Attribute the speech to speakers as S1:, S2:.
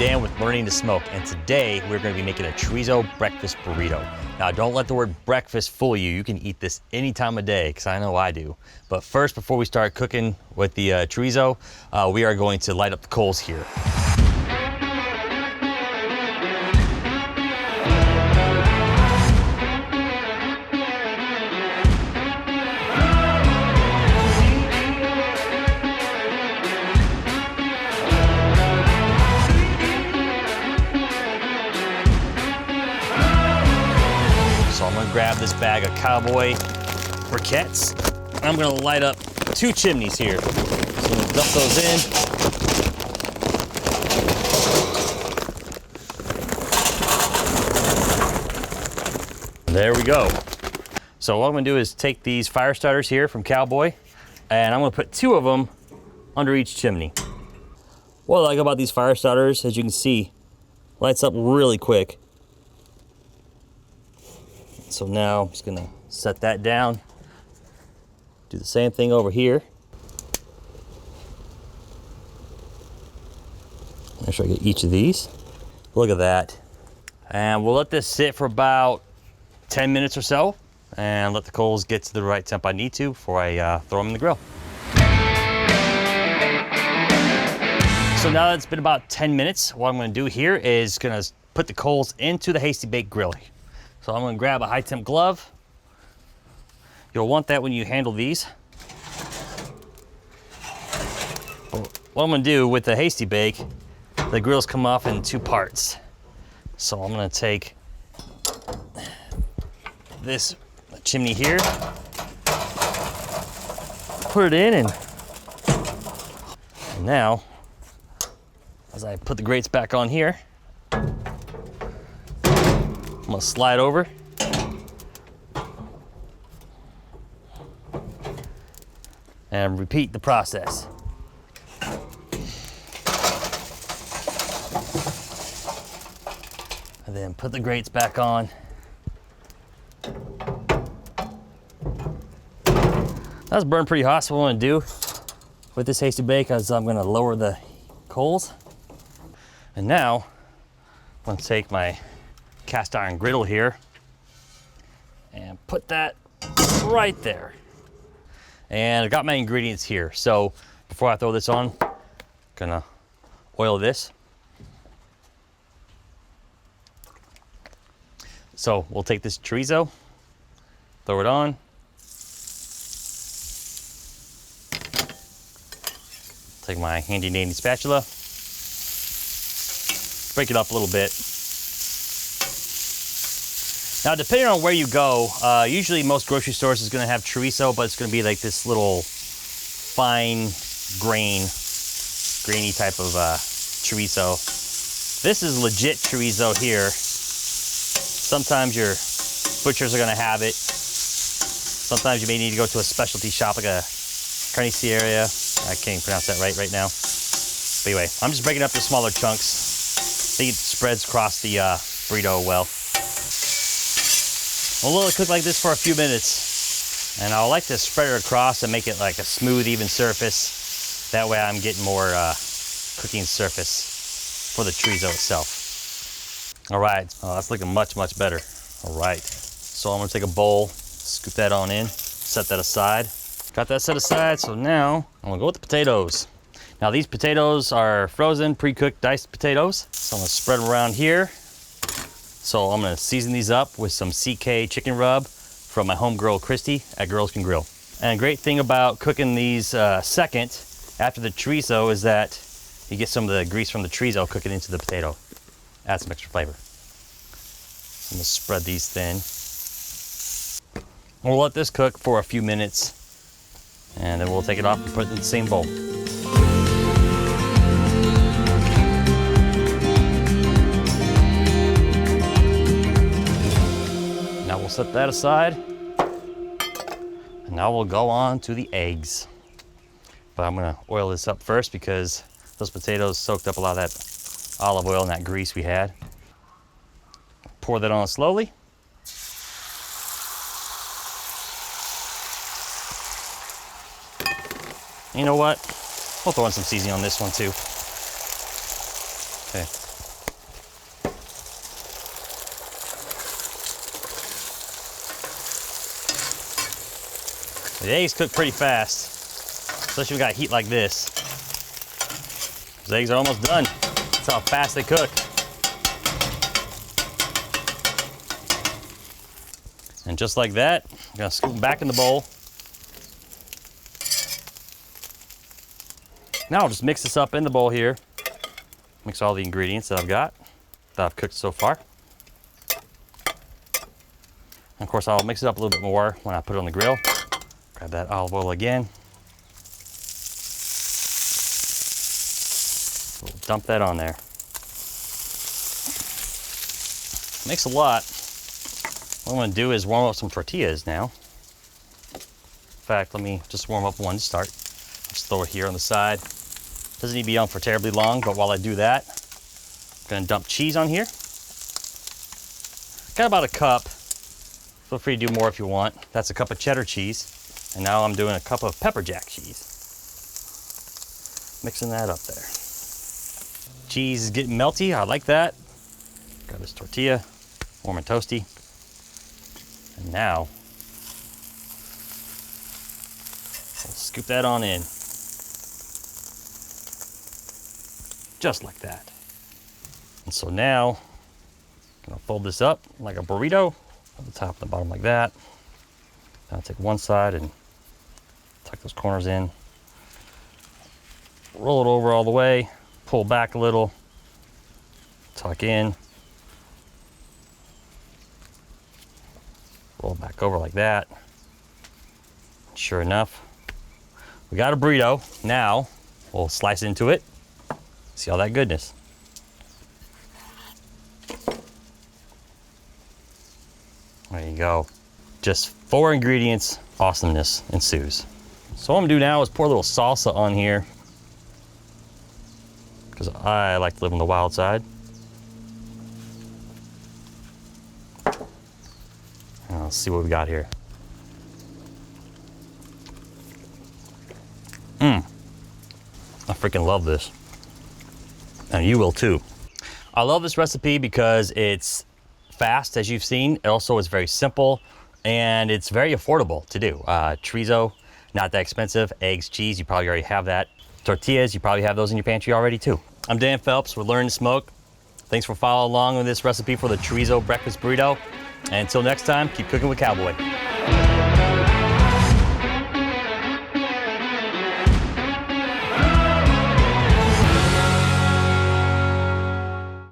S1: Dan with Learning to Smoke, and today we're going to be making a chorizo breakfast burrito. Now, don't let the word breakfast fool you. You can eat this any time of day, because I know I do. But first, before we start cooking with the chorizo, we are going to light up the coals here. So I'm gonna grab this bag of Cowboy briquettes, and I'm gonna light up 2 chimneys here. So I'm gonna dump those in. There we go. So what I'm gonna do is take these fire starters here from Cowboy, and I'm gonna put 2 of them under each chimney. What I like about these fire starters, as you can see, lights up really quick. So now I'm just gonna set that down. Do the same thing over here. Make sure I get each of these. Look at that. And we'll let this sit for about 10 minutes or so and let the coals get to the right temp I need to before I throw them in the grill. So now that it's been about 10 minutes, what I'm gonna do here is gonna put the coals into the Hasty Bake Grill. So I'm gonna grab a high temp glove. You'll want that when you handle these. What I'm gonna do with the Hasty Bake, the grills come off in 2 parts. So I'm gonna take this chimney here, put it in, and now, as I put the grates back on here, I'm gonna slide over. And repeat the process. And then put the grates back on. That's burned pretty hot, so what I'm gonna do with this Hasty Bake is I'm gonna lower the coals. And now, I'm gonna take my cast iron griddle here and put that right there. And I got my ingredients here. So before I throw this on, gonna oil this. So we'll take this chorizo, throw it on. Take my handy dandy spatula, break it up a little bit. Now, depending on where you go, usually most grocery stores is gonna have chorizo, but it's gonna be like this little fine grainy type of chorizo. This is legit chorizo here. Sometimes your butchers are gonna have it. Sometimes you may need to go to a specialty shop like a carniceria area. I can't even pronounce that right now. But anyway, I'm just breaking up the smaller chunks. I think it spreads across the burrito well. We'll let it cook like this for a few minutes. And I like to spread it across and make it like a smooth, even surface. That way I'm getting more cooking surface for the chorizo itself. All right, that's looking much, much better. All right, so I'm gonna take a bowl, scoop that on in, set that aside. Got that set aside, so now I'm gonna go with the potatoes. Now these potatoes are frozen, pre-cooked, diced potatoes. So I'm gonna spread them around here. So I'm gonna season these up with some CK chicken rub from my home grill, Christy, at Girls Can Grill. And a great thing about cooking these second, after the chorizo, is that you get some of the grease from the chorizo cooking into the potato. Add some extra flavor. I'm gonna spread these thin. We'll let this cook for a few minutes, and then we'll take it off and put it in the same bowl. Now we'll set that aside. And now we'll go on to the eggs. But I'm gonna oil this up first because those potatoes soaked up a lot of that olive oil and that grease we had. Pour that on slowly. You know what? We'll throw in some seasoning on this one too. Okay, The eggs cook pretty fast, especially when we got heat like this. Those eggs are almost done. That's how fast they cook. And just like that, I'm gonna scoop them back in the bowl. Now I'll just mix this up in the bowl here. Mix all the ingredients that I've got, that I've cooked so far. And of course, I'll mix it up a little bit more when I put it on the grill. Grab that olive oil again. We'll dump that on there. Makes a lot. What I'm gonna do is warm up some tortillas now. In fact, let me just warm up one to start. Just throw it here on the side. Doesn't need to be on for terribly long, but while I do that, I'm gonna dump cheese on here. Got about a cup. Feel free to do more if you want. That's a cup of cheddar cheese. And now I'm doing a cup of pepper jack cheese. Mixing that up there. Cheese is getting melty, I like that. Got this tortilla, warm and toasty. And now, we'll scoop that on in. Just like that. And so now, I'm gonna fold this up like a burrito, at the top and the bottom like that. Now I'll take one side and tuck those corners in. Roll it over all the way, pull back a little, tuck in. Roll it back over like that. Sure enough, we got a burrito. Now, we'll slice into it. See all that goodness. There you go. Just 4 ingredients, awesomeness ensues. So what I'm gonna do now is pour a little salsa on here, because I like to live on the wild side. And let's see what we got here. I freaking love this. And you will too. I love this recipe because it's fast, as you've seen. It also is very simple and it's very affordable to do. Chorizo, not that expensive. Eggs, cheese, you probably already have that. Tortillas, you probably have those in your pantry already too. I'm Dan Phelps with Learn to Smoke. Thanks for following along with this recipe for the chorizo breakfast burrito. And until next time, keep cooking with Cowboy.